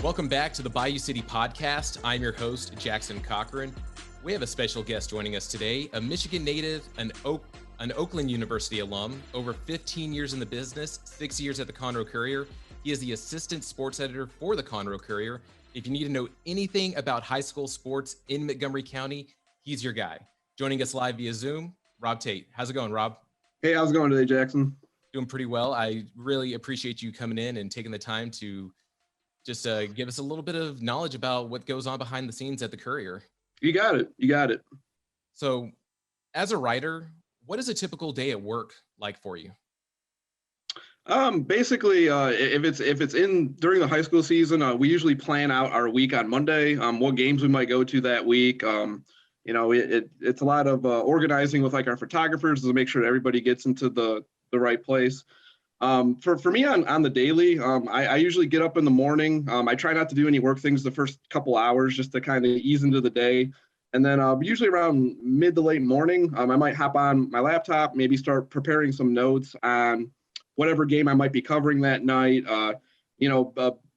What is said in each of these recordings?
Welcome back to the Bayou City Podcast. I'm your host, Jackson Cochran. We have a special guest joining us today, a Michigan native, an Oakland University alum, over 15 years in the business, 6 years at the Conroe Courier. He is the assistant sports editor for the Conroe Courier. If you need to know anything about high school sports in Montgomery County, he's your guy. Joining us live via Zoom, Rob Tate. How's it going, Rob? Hey, how's it going today, Jackson? Doing pretty well. I really appreciate you coming in and taking the time to just give us a little bit of knowledge about what goes on behind the scenes at the Courier. You got it. So as a writer, what is a typical day at work like for you? Basically, if it's in during the high school season, we usually plan out our week on Monday, what games we might go to that week. It's a lot of organizing with like our photographers to make sure everybody gets into the right place. For me on the daily, I usually get up in the morning. I try not to do any work things the first couple hours just to kind of ease into the day. And then usually around mid to late morning, I might hop on my laptop, maybe start preparing some notes on whatever game I might be covering that night. A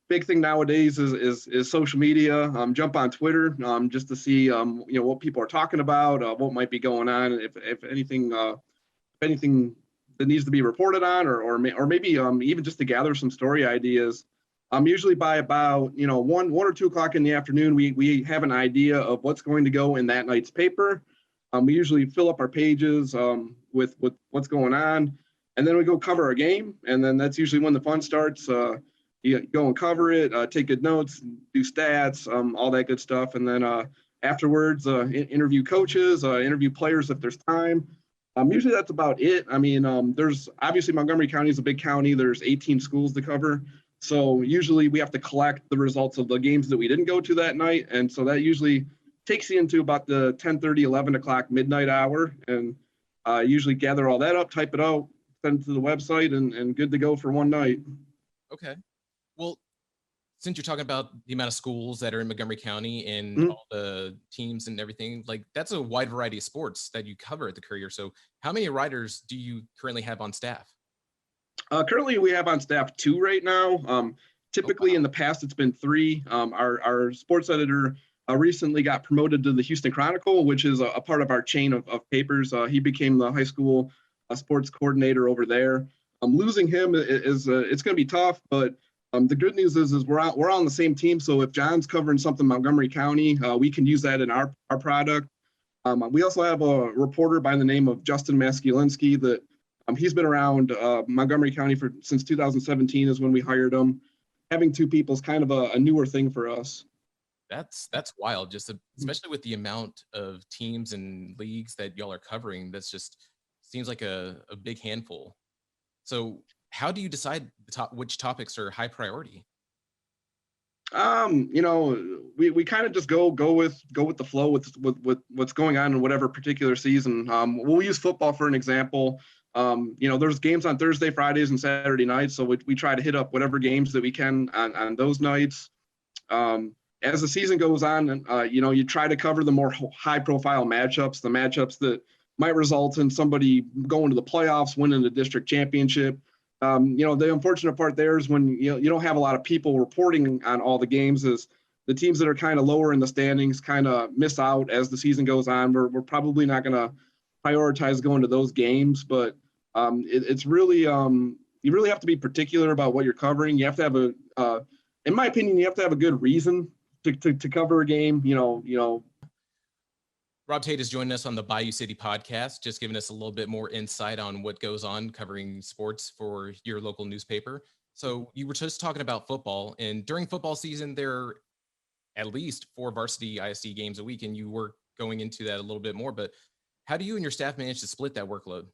big thing nowadays is social media. Jump on Twitter just to see what people are talking about, what might be going on, if anything that needs to be reported on, or maybe even just to gather some story ideas. Usually by about 1 or 2 o'clock in the afternoon, we have an idea of what's going to go in that night's paper. We usually fill up our pages with what's going on, and then we go cover our game. And then that's usually when the fun starts. You go and cover it, take good notes, do stats, all that good stuff, and then afterwards interview coaches, interview players if there's time. Usually that's about it. I mean, there's obviously Montgomery County is a big county. There's 18 schools to cover. So usually we have to collect the results of the games that we didn't go to that night. And so that usually takes you into about the 10:30, 11 o'clock midnight hour. And usually gather all that up, type it out, send it to the website, and good to go for one night. Okay. Well, since you're talking about the amount of schools that are in Montgomery County and all the teams and everything, like that's a wide variety of sports that you cover at the Courier. So how many writers do you currently have on staff? Currently, we have on staff 2 right now. Typically, in the past, it's been 3. Our sports editor recently got promoted to the Houston Chronicle, which is a part of our chain of papers. He became the high school sports coordinator over there. Losing him is it's going to be tough, but the good news is we're on the same team. So if John's covering something Montgomery County, we can use that in our product. We also have a reporter by the name of Justin Maskulinski that he's been around Montgomery County since 2017 is when we hired him. Having 2 people is kind of a newer thing for us. That's wild, especially with the amount of teams and leagues that y'all are covering. That's just seems like a big handful. So how do you decide which topics are high priority? We kind of just go with the flow with what's going on in whatever particular season. We'll use football for an example. There's games on Thursday, Fridays, and Saturday nights, so we try to hit up whatever games that we can on those nights. As the season goes on, you try to cover the more high-profile matchups, the matchups that might result in somebody going to the playoffs, winning the district championship. The unfortunate part there is when you don't have a lot of people reporting on all the games, is the teams that are kind of lower in the standings kind of miss out as the season goes on. We're probably not going to prioritize going to those games, but it's really you really have to be particular about what you're covering. You have to have in my opinion, you have to have a good reason to cover a game. Rob Tate is joining us on the Bayou City Podcast, just giving us a little bit more insight on what goes on covering sports for your local newspaper. So you were just talking about football, and during football season, there are at least 4 varsity ISD games a week, and you were going into that a little bit more, but how do you and your staff manage to split that workload?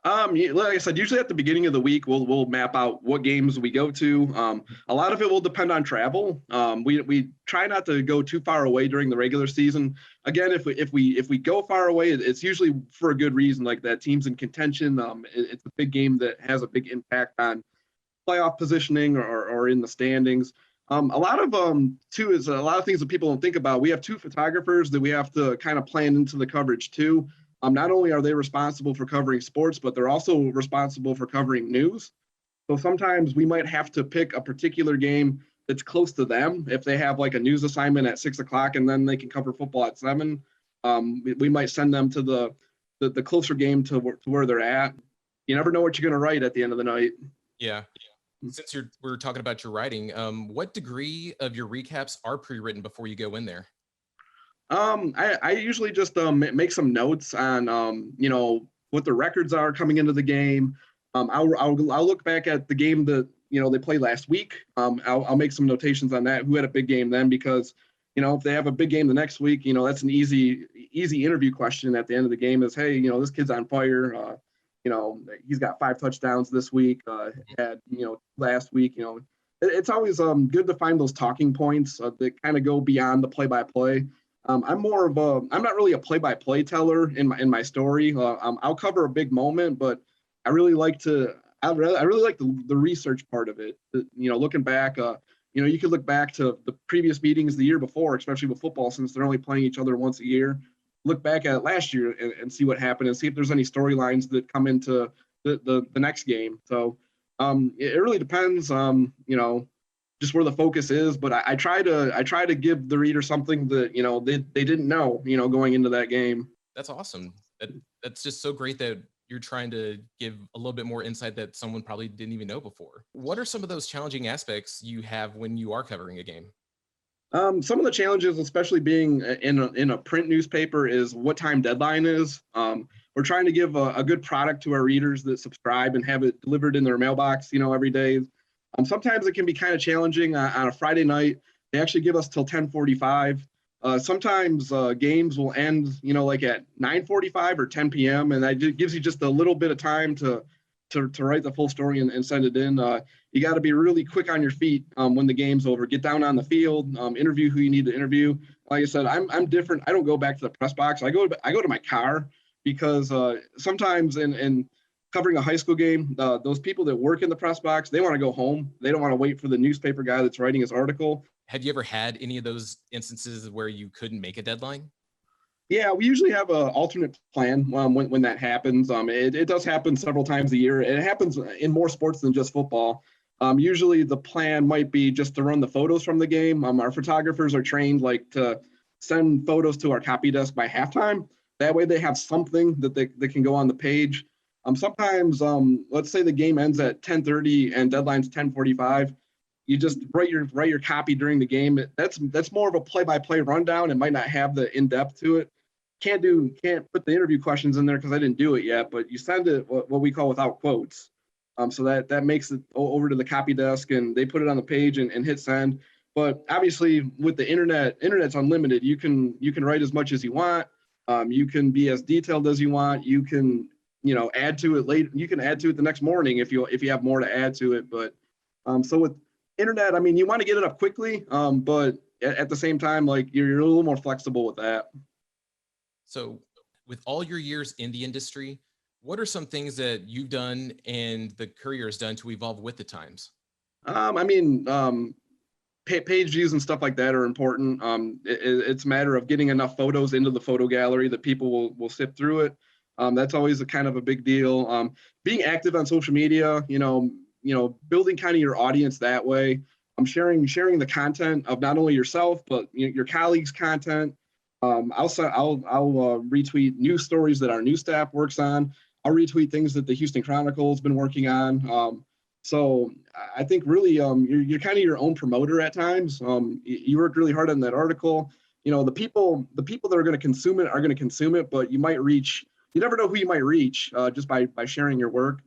Like I said, usually at the beginning of the week, we'll map out what games we go to. A lot of it will depend on travel. We try not to go too far away during the regular season. Again, if we go far away, it's usually for a good reason, like that team's in contention. It's a big game that has a big impact on playoff positioning or in the standings. A lot of too is a lot of things that people don't think about. We have 2 photographers that we have to kind of plan into the coverage too. Not only are they responsible for covering sports, but they're also responsible for covering news. So sometimes we might have to pick a particular game that's close to them. If they have like a news assignment at 6 o'clock and then they can cover football at 7, we might send them to the closer game to where they're at. You never know what you're going to write at the end of the night. Yeah. Since we're talking about your writing, what degree of your recaps are pre-written before you go in there? I usually just make some notes on what the records are coming into the game. I'll look back at the game that they played last week. I'll make some notations on that. Who had a big game then? Because if they have a big game the next week, that's an easy interview question at the end of the game. Is, hey, this kid's on fire. He's got 5 touchdowns this week. Had last week. It's always good to find those talking points that kind of go beyond the play-by-play. I'm not really a play-by-play teller in my story. I'll cover a big moment, but I really like the research part of it. Looking back, you could look back to the previous meetings the year before, especially with football, since they're only playing each other once a year. Look back at last year and see what happened, and see if there's any storylines that come into the next game. So it really depends, just where the focus is. But I try to give the reader something that they didn't know going into that game. That's awesome. That's just so great that you're trying to give a little bit more insight that someone probably didn't even know before. What are some of those challenging aspects you have when you are covering a game? Some of the challenges, especially being in a print newspaper, is what time deadline is. We're trying to give a good product to our readers that subscribe and have it delivered in their mailbox, every day. Sometimes it can be kind of challenging on a Friday night. They actually give us till 10:45. Sometimes games will end, like at 9:45 or 10 p.m. And that gives you just a little bit of time to write the full story and send it in. You got to be really quick on your feet when the game's over. Get down on the field, interview who you need to interview. Like I said, I'm different. I don't go back to the press box. I go to my car, because sometimes in covering a high school game, those people that work in the press box, they want to go home. They don't want to wait for the newspaper guy that's writing his article. Have you ever had any of those instances where you couldn't make a deadline? Yeah, we usually have an alternate plan when that happens. It does happen several times a year. It happens in more sports than just football. Usually the plan might be just to run the photos from the game. Our photographers are trained to send photos to our copy desk by halftime. That way they have something that they can go on the page. Sometimes, let's say the game ends at 10:30 and deadline's 10:45. You just write your copy during the game. That's more of a play-by-play rundown. It might not have the in-depth to it. Can't put the interview questions in there because I didn't do it yet. But you send it what we call without quotes. So that makes it over to the copy desk, and they put it on the page and hit send. But obviously, with the internet's unlimited. You can write as much as you want. You can be as detailed as you want. You can add to it later. You can add to it the next morning if you have more to add to it. But so with internet, you want to get it up quickly, but at the same time, you're a little more flexible with that. So with all your years in the industry, what are some things that you've done and the Courier has done to evolve with the times? Page views and stuff like that are important. It's a matter of getting enough photos into the photo gallery that people will sift through it. That's always a kind of a big deal. Being active on social media, building kind of your audience that way. Sharing the content of not only yourself but your colleagues' content. I'll retweet news stories that our news staff works on. I'll retweet things that the Houston Chronicle has been working on. So I think really you're kind of your own promoter at times. You worked really hard on that article. The people that are going to consume it are going to consume it, but you never know who you might reach just by sharing your work.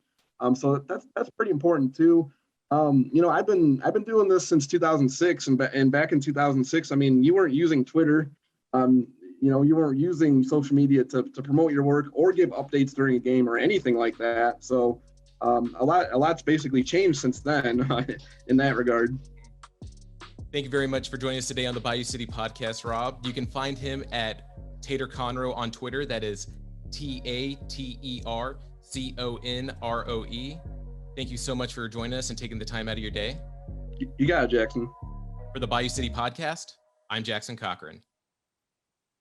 So that's pretty important too. I've been doing this since 2006, and back in 2006, you weren't using Twitter. You weren't using social media to promote your work or give updates during a game or anything like that. So a lot's basically changed since then in that regard. Thank you very much for joining us today on the Bayou City Podcast, Rob. You can find him at Tater Conroe on Twitter. That is TaterConroe. Thank you so much for joining us and taking the time out of your day. You got it, Jackson. For the Bayou City Podcast, I'm Jackson Cochran.